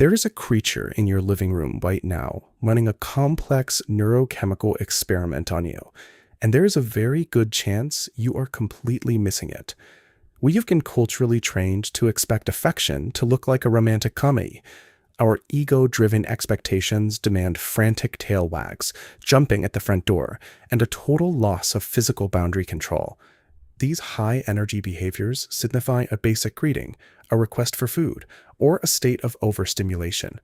There is a creature in your living room right now running a complex neurochemical experiment on you, and there is a very good chance you are completely missing it. We have been culturally trained to expect affection to look like a romantic comedy. Our ego-driven expectations demand frantic tail wags, jumping at the front door, and a total loss of physical boundary control. These high-energy behaviors signify a basic greeting, a request for food, or a state of overstimulation.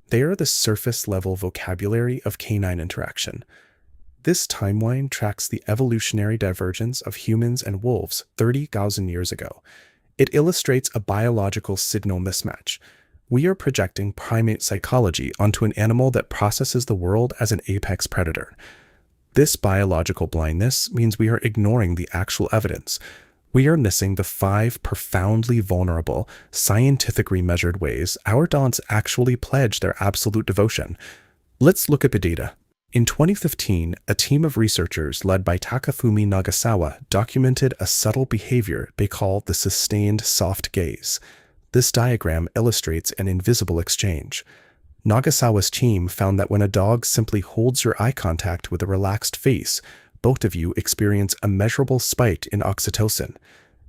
They are the surface-level vocabulary of canine interaction. This timeline tracks the evolutionary divergence of humans and wolves 30,000 years ago. It illustrates a biological signal mismatch. We are projecting primate psychology onto an animal that processes the world as an apex predator. This biological blindness means we are ignoring the actual evidence. We are missing the 5 profoundly vulnerable, scientifically measured ways our dogs actually pledge their absolute devotion. Let's look at the data. In 2015, a team of researchers led by Takafumi Nagasawa documented a subtle behavior they call the sustained soft gaze. This diagram illustrates an invisible exchange. Nagasawa's team found that when a dog simply holds your eye contact with a relaxed face, both of you experience a measurable spike in oxytocin.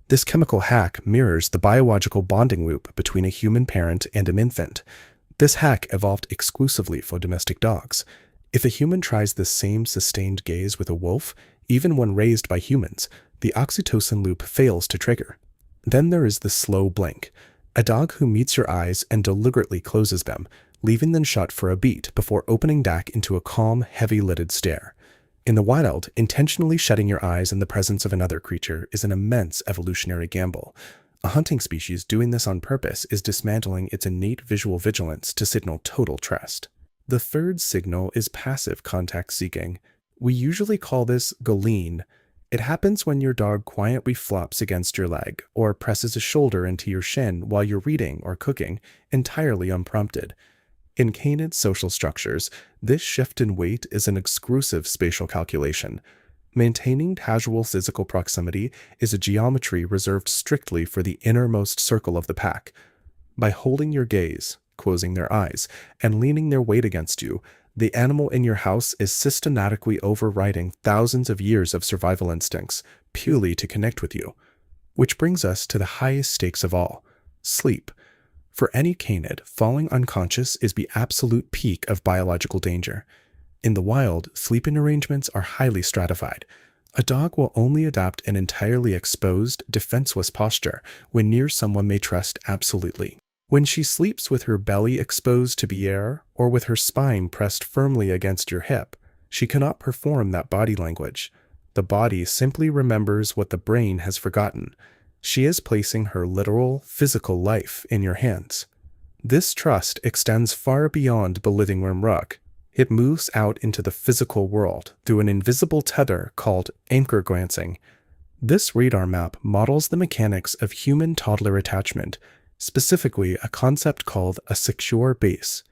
This chemical hack mirrors the biological bonding loop between a human parent and an infant. This hack evolved exclusively for domestic dogs. If a human tries this same sustained gaze with a wolf, even when raised by humans, the oxytocin loop fails to trigger. Then there is the slow blink. A dog who meets your eyes and deliberately closes them, leaving them shut for a beat before opening back into a calm, heavy-lidded stare. In the wild, intentionally shutting your eyes in the presence of another creature is an immense evolutionary gamble. A hunting species doing this on purpose is dismantling its innate visual vigilance to signal total trust. The third signal is passive contact seeking. We usually call this galeen. It happens when your dog quietly flops against your leg or presses a shoulder into your shin while you're reading or cooking, entirely unprompted. In canid social structures, this shift in weight is an exclusive spatial calculation. Maintaining casual physical proximity is a geometry reserved strictly for the innermost circle of the pack. By holding your gaze, closing their eyes, and leaning their weight against you, the animal in your house is systematically overriding thousands of years of survival instincts, purely to connect with you. Which brings us to the highest stakes of all, sleep. For any canid, falling unconscious is the absolute peak of biological danger. In the wild, sleeping arrangements are highly stratified. A dog will only adopt an entirely exposed, defenseless posture when near someone they trust absolutely. When she sleeps with her belly exposed to the air or with her spine pressed firmly against your hip, she cannot perform that body language. The body simply remembers what the brain has forgotten. She is placing her literal, physical life in your hands. This trust extends far beyond the living room rug. It moves out into the physical world through an invisible tether called anchor glancing. This radar map models the mechanics of human-toddler attachment, specifically a concept called a secure base.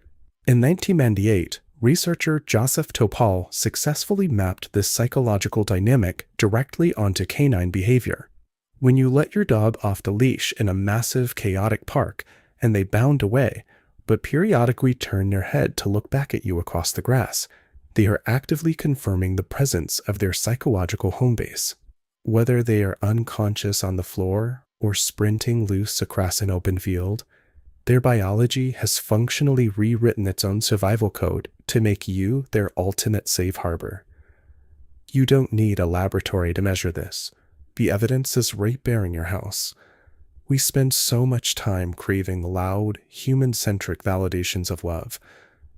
In 1998, researcher Joseph Topol successfully mapped this psychological dynamic directly onto canine behavior. When you let your dog off the leash in a massive, chaotic park, and they bound away, but periodically turn their head to look back at you across the grass, they are actively confirming the presence of their psychological home base. Whether they are unconscious on the floor or sprinting loose across an open field, their biology has functionally rewritten its own survival code to make you their ultimate safe harbor. You don't need a laboratory to measure this. The evidence is right there in your house. We spend so much time craving loud, human-centric validations of love,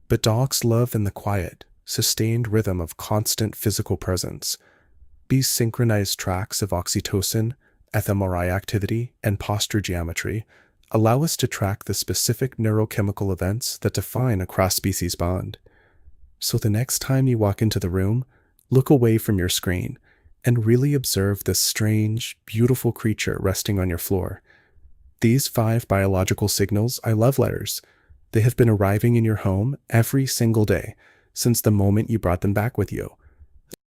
but dogs love in the quiet, sustained rhythm of constant physical presence. These synchronized tracks of oxytocin, fMRI activity, and posture geometry allow us to track the specific neurochemical events that define a cross-species bond. So the next time you walk into the room, look away from your screen and really observe this strange, beautiful creature resting on your floor. These 5 biological signals are love letters. They have been arriving in your home every single day since the moment you brought them back with you.